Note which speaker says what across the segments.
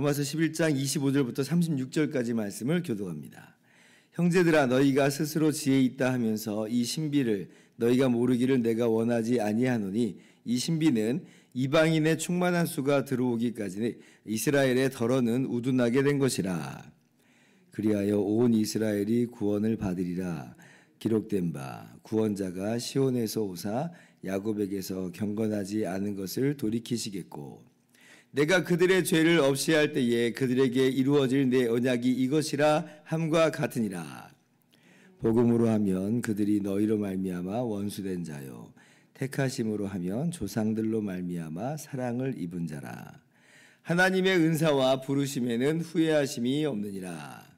Speaker 1: 로마서 11장 25절부터 36절까지 말씀을 교독합니다. 형제들아, 너희가 스스로 지혜 있다 하면서 이 신비를 너희가 모르기를 내가 원하지 아니하노니, 이 신비는 이방인의 충만한 수가 들어오기까지 이스라엘의 덜어는 우둔하게 된 것이라. 그리하여 온 이스라엘이 구원을 받으리라. 기록된 바 구원자가 시온에서 오사 야곱에게서 경건하지 않은 것을 돌이키시겠고, 내가 그들의 죄를 없이 할 때에 그들에게 이루어질 내 언약이 이것이라 함과 같으니라. 복음으로 하면 그들이 너희로 말미암아 원수된 자요, 택하심으로 하면 조상들로 말미암아 사랑을 입은 자라. 하나님의 은사와 부르심에는 후회하심이 없느니라.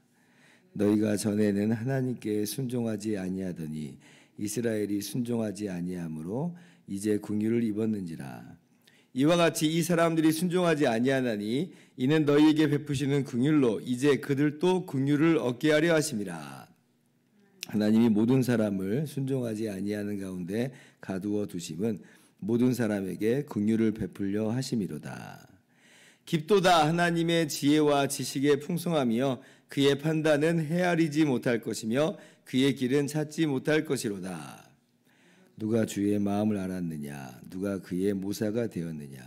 Speaker 1: 너희가 전에는 하나님께 순종하지 아니하더니 이스라엘이 순종하지 아니하므로 이제 긍휼을 입었는지라. 이와 같이 이 사람들이 순종하지 아니하나니 이는 너희에게 베푸시는 긍휼로 이제 그들도 긍휼을 얻게 하려 하심이라. 하나님이 모든 사람을 순종하지 아니하는 가운데 가두어 두심은 모든 사람에게 긍휼을 베풀려 하심이로다. 깊도다 하나님의 지혜와 지식의 풍성함이여 그의 판단은 헤아리지 못할 것이며 그의 길은 찾지 못할 것이로다. 누가 주의 마음을 알았느냐? 누가 그의 모사가 되었느냐?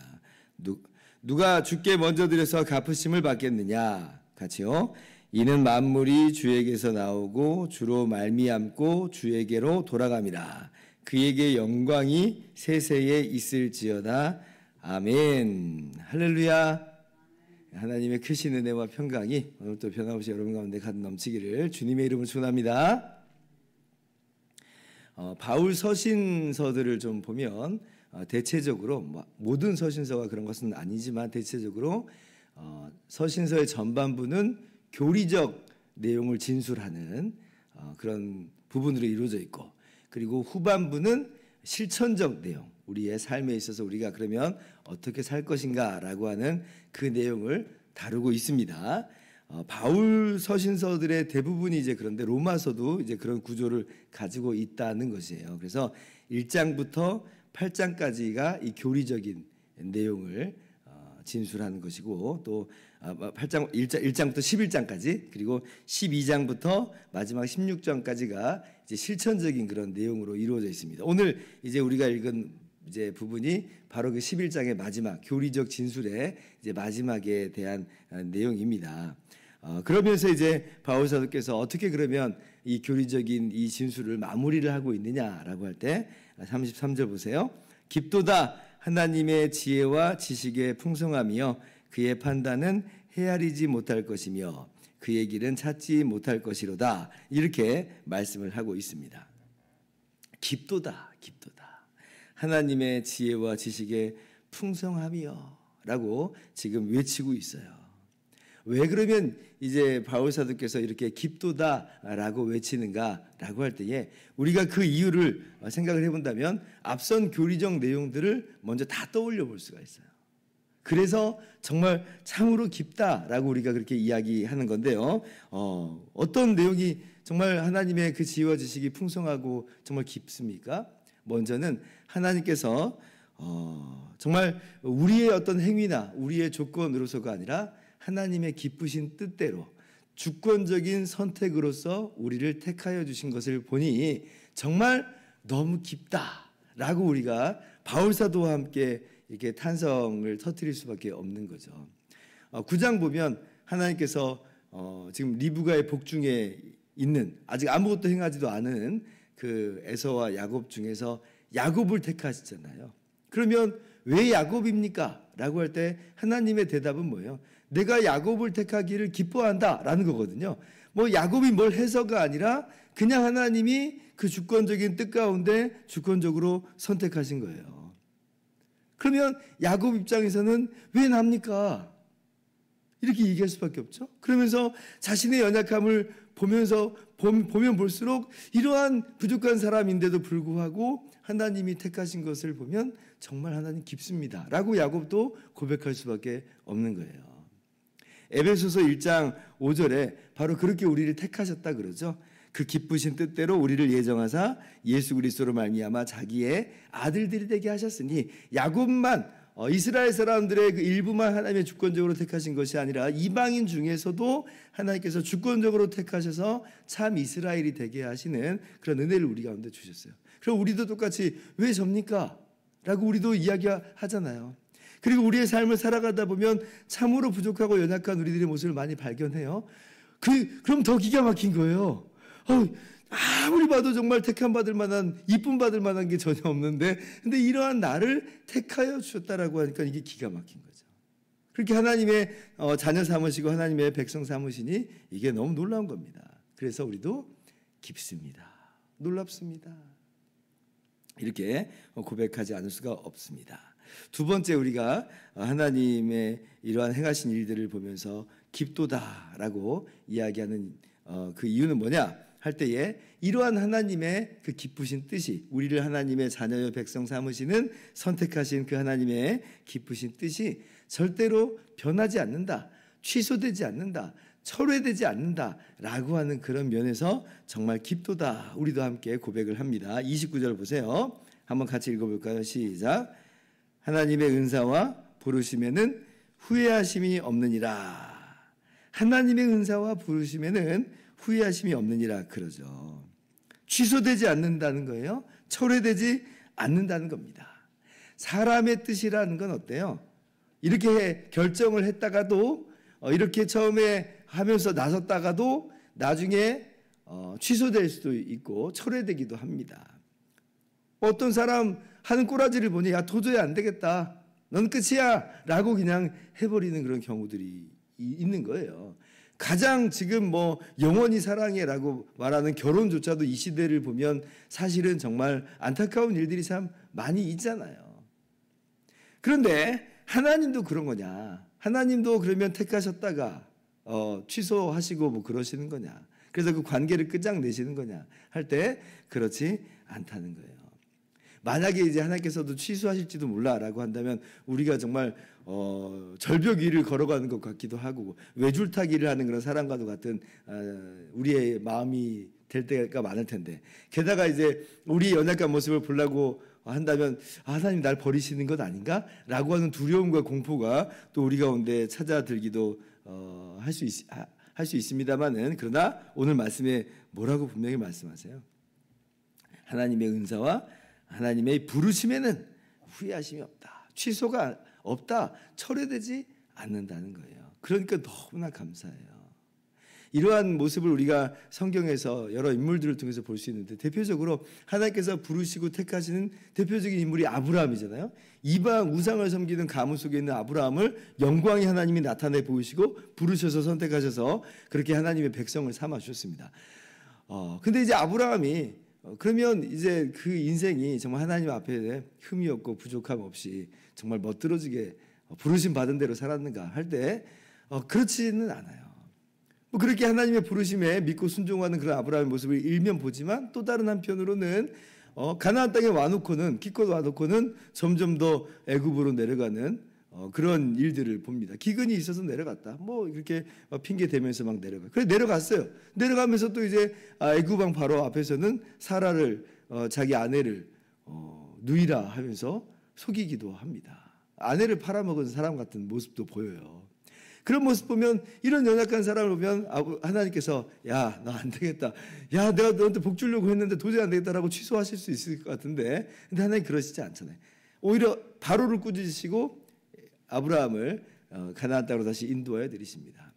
Speaker 1: 누가 주께 먼저 드려서 갚으심을 받겠느냐? 같이요. 이는 만물이 주에게서 나오고 주로 말미암고 주에게로 돌아감이라. 그에게 영광이 세세에 있을지어다. 아멘. 할렐루야. 하나님의 크신 은혜와 평강이 오늘도 변함없이 여러분 가운데 가득 넘치기를 주님의 이름으로 축원합니다. 바울 서신서들을 좀 보면 대체적으로 모든 서신서가 그런 것은 아니지만 대체적으로 서신서의 전반부는 교리적 내용을 진술하는 그런 부분으로 이루어져 있고, 그리고 후반부는 실천적 내용, 우리의 삶에 있어서 우리가 그러면 어떻게 살 것인가라고 하는 그 내용을 다루고 있습니다. 바울 서신서들의 대부분이 이제 그런데 로마서도 이제 그런 구조를 가지고 있다는 것이에요. 그래서 1장부터 8장까지가 이 교리적인 내용을 진술하는 것이고, 또 1장부터 11장까지, 그리고 12장부터 마지막 16장까지가 이제 실천적인 그런 내용으로 이루어져 있습니다. 오늘 이제 우리가 읽은 이제 부분이 바로 그 11장의 마지막 교리적 진술의 이제 마지막에 대한 내용입니다. 그러면서 이제 바울 사도께서 어떻게 그러면 이 교리적인 이 진술을 마무리를 하고 있느냐라고 할 때 33절 보세요. 깊도다 하나님의 지혜와 지식의 풍성함이여 그의 판단은 헤아리지 못할 것이며 그의 길은 찾지 못할 것이로다. 이렇게 말씀을 하고 있습니다. 깊도다, 깊도다. 하나님의 지혜와 지식의 풍성함이여 라고 지금 외치고 있어요. 왜 그러면 이제 바울 사도께서 이렇게 깊도다라고 외치는가라고 할 때에 우리가 그 이유를 생각을 해본다면 앞선 교리적 내용들을 먼저 다 떠올려 볼 수가 있어요. 그래서 정말 참으로 깊다라고 우리가 그렇게 이야기하는 건데요. 어떤 내용이 정말 하나님의 그 지혜와 지식이 풍성하고 정말 깊습니까? 먼저는 하나님께서 정말 우리의 어떤 행위나 우리의 조건으로서가 아니라 하나님의 기쁘신 뜻대로 주권적인 선택으로서 우리를 택하여 주신 것을 보니 정말 너무 깊다라고 우리가 바울 사도와 함께 이렇게 탄성을 터뜨릴 수밖에 없는 거죠. 9장 보면 하나님께서 지금 리브가의 복중에 있는 아직 아무것도 행하지도 않은 그 에서와 야곱 중에서 야곱을 택하시잖아요. 그러면 왜 야곱입니까? 라고 할 때 하나님의 대답은 뭐예요? 내가 야곱을 택하기를 기뻐한다라는 거거든요. 뭐 야곱이 뭘 해서가 아니라 그냥 하나님이 그 주권적인 뜻 가운데 주권적으로 선택하신 거예요. 그러면 야곱 입장에서는 왜 납니까? 이렇게 얘기할 수밖에 없죠. 그러면서 자신의 연약함을 보면서 보면 볼수록 이러한 부족한 사람인데도 불구하고 하나님이 택하신 것을 보면 정말 하나님 깊습니다 라고 야곱도 고백할 수밖에 없는 거예요. 에베소서 1장 5절에 바로 그렇게 우리를 택하셨다 그러죠. 그 기쁘신 뜻대로 우리를 예정하사 예수 그리스도로 말미암아 자기의 아들들이 되게 하셨으니 야곱만 이스라엘 사람들의 그 일부만 하나님의 주권적으로 택하신 것이 아니라 이방인 중에서도 하나님께서 주권적으로 택하셔서 참 이스라엘이 되게 하시는 그런 은혜를 우리 가운데 주셨어요. 그럼 우리도 똑같이 왜 접니까? 라고 우리도 이야기하잖아요. 그리고 우리의 삶을 살아가다 보면 참으로 부족하고 연약한 우리들의 모습을 많이 발견해요. 그럼 더 기가 막힌 거예요. 아무리 봐도 정말 택함 받을 만한, 이쁨 받을 만한 게 전혀 없는데, 근데 이러한 나를 택하여 주셨다라고 하니까 이게 기가 막힌 거죠. 그렇게 하나님의 자녀 삼으시고 하나님의 백성 삼으시니 이게 너무 놀라운 겁니다. 그래서 우리도 깊습니다. 놀랍습니다. 이렇게 고백하지 않을 수가 없습니다. 두 번째, 우리가 하나님의 이러한 행하신 일들을 보면서 깊도다라고 이야기하는 그 이유는 뭐냐 할 때에, 이러한 하나님의 그 기쁘신 뜻이, 우리를 하나님의 자녀여 백성 삼으시는 선택하신 그 하나님의 기쁘신 뜻이 절대로 변하지 않는다, 취소되지 않는다, 철회되지 않는다라고 하는 그런 면에서 정말 깊도다, 우리도 함께 고백을 합니다. 29절 보세요. 한번 같이 읽어볼까요? 시작. 하나님의 은사와 부르심에는 후회하심이 없느니라. 하나님의 은사와 부르심에는 후회하심이 없느니라 그러죠. 취소되지 않는다는 거예요. 철회되지 않는다는 겁니다. 사람의 뜻이라는 건 어때요? 이렇게 결정을 했다가도, 이렇게 처음에 하면서 나섰다가도 나중에 취소될 수도 있고 철회되기도 합니다. 어떤 사람 하는 꼬라지를 보니 야 도저히 안 되겠다, 넌 끝이야 라고 그냥 해버리는 그런 경우들이 있는 거예요. 가장 지금 영원히 사랑해라고 말하는 결혼조차도 이 시대를 보면 사실은 정말 안타까운 일들이 참 많이 있잖아요. 그런데 하나님도 그런 거냐? 하나님도 그러면 택하셨다가 취소하시고 그러시는 거냐? 그래서 그 관계를 끝장내시는 거냐 할 때 그렇지 않다는 거예요. 만약에 이제 하나님께서도 취소하실지도 몰라라고 한다면 우리가 정말 절벽 위를 걸어가는 것 같기도 하고, 외줄타기를 하는 그런 사람과도 같은 우리의 마음이 될 때가 많을 텐데, 게다가 이제 우리 연약한 모습을 보려고 한다면 하나님 날 버리시는 것 아닌가? 라고 하는 두려움과 공포가 또 우리 가운데 찾아들기도 할 수 있습니다만은, 그러나 오늘 말씀에 뭐라고 분명히 말씀하세요? 하나님의 은사와 하나님의 부르심에는 후회하심이 없다, 취소가 없다, 철회되지 않는다는 거예요. 그러니까 너무나 감사해요. 이러한 모습을 우리가 성경에서 여러 인물들을 통해서 볼 수 있는데, 대표적으로 하나님께서 부르시고 택하시는 대표적인 인물이 아브라함이잖아요. 이방 우상을 섬기는 가문 속에 있는 아브라함을 영광의 하나님이 나타내 보이시고 부르셔서 선택하셔서 그렇게 하나님의 백성을 삼아 주셨습니다. 근데 이제 아브라함이 그러면 이제 그 인생이 정말 하나님 앞에 흠이 없고 부족함 없이 정말 멋들어지게 부르심 받은 대로 살았는가 할 때 그렇지는 않아요. 그렇게 하나님의 부르심에 믿고 순종하는 그런 아브라함의 모습을 일면 보지만, 또 다른 한편으로는 가나안 땅에 와놓고는, 기껏 와놓고는 점점 더 애굽으로 내려가는 그런 일들을 봅니다. 기근이 있어서 내려갔다, 이렇게 핑계 대면서 막 내려가. 그래 내려갔어요. 내려가면서 또 이제 애굽 왕 바로 앞에서는 사라를, 자기 아내를 누이라 하면서 속이기도 합니다. 아내를 팔아먹은 사람 같은 모습도 보여요. 그런 모습 보면, 이런 연약한 사람을 보면 하나님께서 야, 너 안 되겠다, 야, 내가 너한테 복 주려고 했는데 도저히 안 되겠다라고 취소하실 수 있을 것 같은데, 근데 하나님 그러시지 않잖아요. 오히려 바로를 꾸짖으시고 아브라함을 가나안 땅으로 다시 인도하여 드리십니다.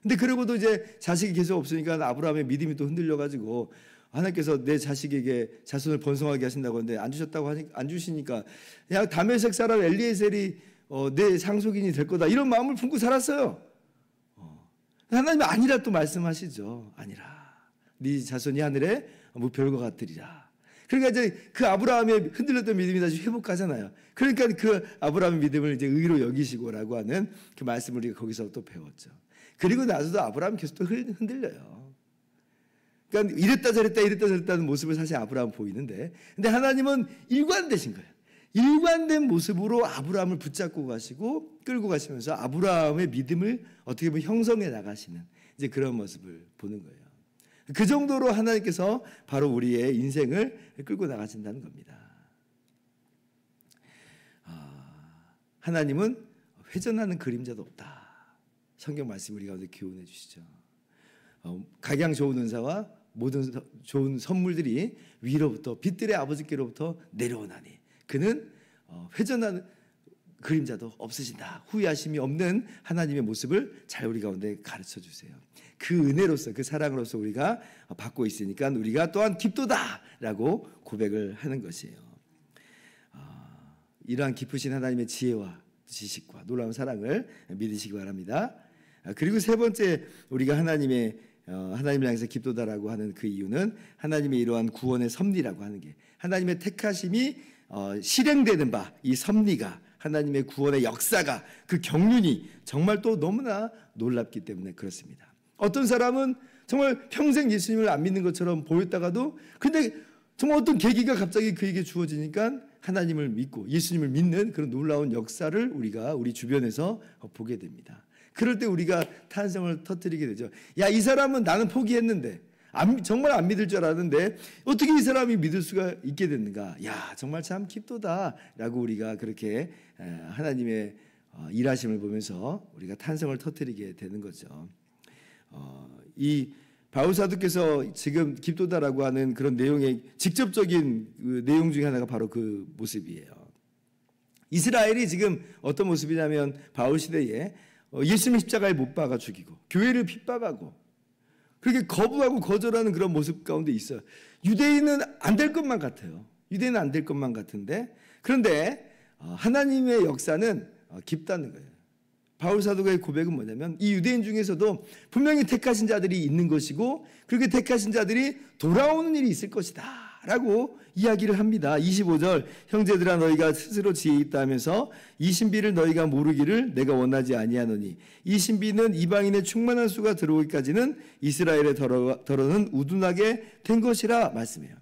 Speaker 1: 근데 그러고도 이제 자식이 계속 없으니까 아브라함의 믿음이 또 흔들려가지고, 하나님께서 내 자식에게 자손을 번성하게 하신다고 하는데 안 주시니까, 야, 다메섹 사람 엘리에셀이 내 상속인이 될 거다, 이런 마음을 품고 살았어요. 하나님은 아니라 또 말씀하시죠. 아니라 네 자손이 하늘에 별과 같으리라. 그러니까 이제 그 아브라함의 흔들렸던 믿음이 다시 회복하잖아요. 그러니까 그 아브라함의 믿음을 이제 의로 여기시고라고 하는 그 말씀을 우리가 거기서 또 배웠죠. 그리고 나서도 아브라함 계속 또 흔들려요. 그러니까 이랬다 저랬다는 모습을 사실 아브라함 보이는데, 근데 하나님은 일관되신 거예요. 일관된 모습으로 아브라함을 붙잡고 가시고 끌고 가시면서 아브라함의 믿음을 어떻게 보면 형성해 나가시는 이제 그런 모습을 보는 거예요. 그 정도로 하나님께서 바로 우리의 인생을 끌고 나가신다는 겁니다. 하나님은 회전하는 그림자도 없다. 성경 말씀 우리 가운데 교훈해 주시죠. 각양 좋은 은사와 모든 좋은 선물들이 위로부터 빛들의 아버지께로부터 내려오나니 그는 회전하는 그림자도 없으신다. 후회하심이 없는 하나님의 모습을 잘 우리 가운데 가르쳐 주세요. 그 은혜로서 그 사랑으로서 우리가 받고 있으니까 우리가 또한 깊도다라고 고백을 하는 것이에요. 이러한 깊으신 하나님의 지혜와 지식과 놀라운 사랑을 믿으시기 바랍니다. 그리고 세 번째 우리가 하나님을 향해서 깊도다라고 하는 그 이유는 하나님의 이러한 구원의 섭리라고 하는 게 하나님의 택하심이 실행되는 바 이 섭리가 하나님의 구원의 역사가 그 경륜이 정말 또 너무나 놀랍기 때문에 그렇습니다. 어떤 사람은 정말 평생 예수님을 안 믿는 것처럼 보였다가도 근데 정말 어떤 계기가 갑자기 그에게 주어지니까 하나님을 믿고 예수님을 믿는 그런 놀라운 역사를 우리가 우리 주변에서 보게 됩니다. 그럴 때 우리가 탄성을 터뜨리게 되죠. 야, 이 사람은 나는 포기했는데 정말 안 믿을 줄 알았는데 어떻게 이 사람이 믿을 수가 있게 됐는가. 야, 정말 참 깊도다라고 우리가 그렇게 하나님의 일하심을 보면서 우리가 탄성을 터뜨리게 되는 거죠. 이 바울 사도께서 지금 깊도다라고 하는 그런 내용의 직접적인 그 내용 중에 하나가 바로 그 모습이에요. 이스라엘이 지금 어떤 모습이냐면 바울 시대에 예수님을 십자가에 못 박아 죽이고 교회를 핍박하고 그렇게 거부하고 거절하는 그런 모습 가운데 있어요. 유대인은 안 될 것만 같아요. 유대인은 안 될 것만 같은데 그런데 하나님의 역사는 깊다는 거예요. 바울 사도의 고백은 뭐냐면 이 유대인 중에서도 분명히 택하신 자들이 있는 것이고 그렇게 택하신 자들이 돌아오는 일이 있을 것이다 라고 이야기를 합니다. 25절 형제들아 너희가 스스로 지혜 있다 하면서 이 신비를 너희가 모르기를 내가 원하지 아니하노니 이 신비는 이방인의 충만한 수가 들어오기까지는 이스라엘의 더러는 우둔하게 된 것이라 말씀해요.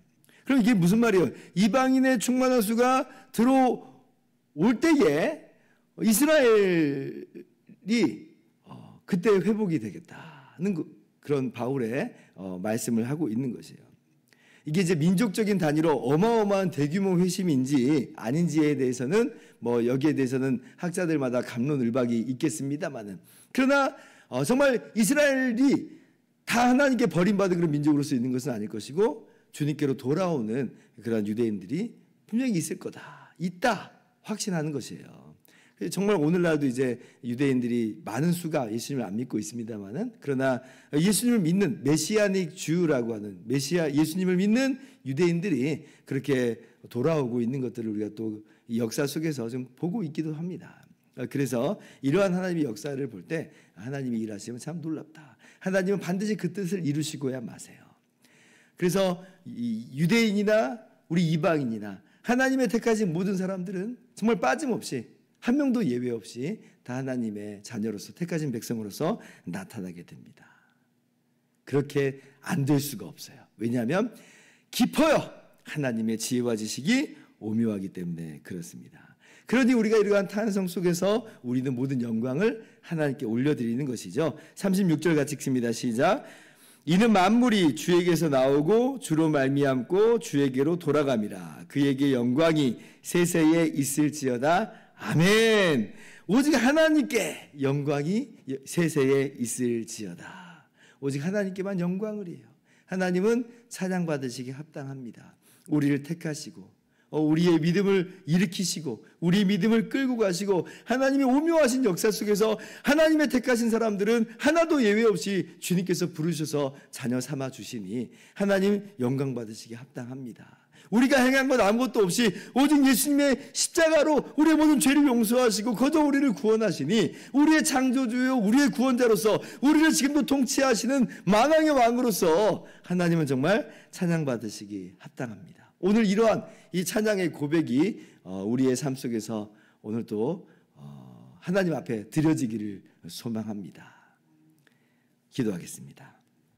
Speaker 1: 그럼 이게 무슨 말이에요? 이방인의 충만한 수가 들어올 때에 이스라엘이 그때 회복이 되겠다는 그런 바울의 말씀을 하고 있는 것이에요. 이게 이제 민족적인 단위로 어마어마한 대규모 회심인지 아닌지에 대해서는 여기에 대해서는 학자들마다 갑론을박이 있겠습니다만은 그러나 정말 이스라엘이 다 하나님께 버림받은 그런 민족으로서 있는 것은 아닐 것이고 주님께로 돌아오는 그런 유대인들이 분명히 있을 거다. 있다. 확신하는 것이에요. 정말 오늘날도 이제 유대인들이 많은 수가 예수님을 안 믿고 있습니다만은 그러나 예수님을 믿는 메시아닉 주라고 하는 예수님을 믿는 유대인들이 그렇게 돌아오고 있는 것들을 우리가 또 이 역사 속에서 좀 보고 있기도 합니다. 그래서 이러한 하나님의 역사를 볼 때 하나님이 일하시면 참 놀랍다. 하나님은 반드시 그 뜻을 이루시고야 마세요. 그래서 유대인이나 우리 이방인이나 하나님의 택하신 모든 사람들은 정말 빠짐없이 한 명도 예외 없이 다 하나님의 자녀로서 택하신 백성으로서 나타나게 됩니다. 그렇게 안 될 수가 없어요. 왜냐하면 깊어요. 하나님의 지혜와 지식이 오묘하기 때문에 그렇습니다. 그러니 우리가 이러한 탄성 속에서 우리는 모든 영광을 하나님께 올려드리는 것이죠. 36절 같이 읽습니다. 시작. 이는 만물이 주에게서 나오고 주로 말미암고 주에게로 돌아감이라. 그에게 영광이 세세에 있을지어다. 아멘. 오직 하나님께 영광이 세세에 있을지어다. 오직 하나님께만 영광을 해요. 하나님은 찬양받으시기 합당합니다. 우리를 택하시고 우리의 믿음을 일으키시고 우리의 믿음을 끌고 가시고 하나님의 오묘하신 역사 속에서 하나님의 택하신 사람들은 하나도 예외 없이 주님께서 부르셔서 자녀 삼아 주시니 하나님 영광 받으시기 합당합니다. 우리가 행한 것 아무것도 없이 오직 예수님의 십자가로 우리의 모든 죄를 용서하시고 거저 우리를 구원하시니 우리의 창조주요 우리의 구원자로서 우리를 지금도 통치하시는 만왕의 왕으로서 하나님은 정말 찬양받으시기 합당합니다. 오늘 이러한 이 찬양의 고백이 우리의 삶 속에서 오늘도 하나님 앞에 드려지기를 소망합니다. 기도하겠습니다.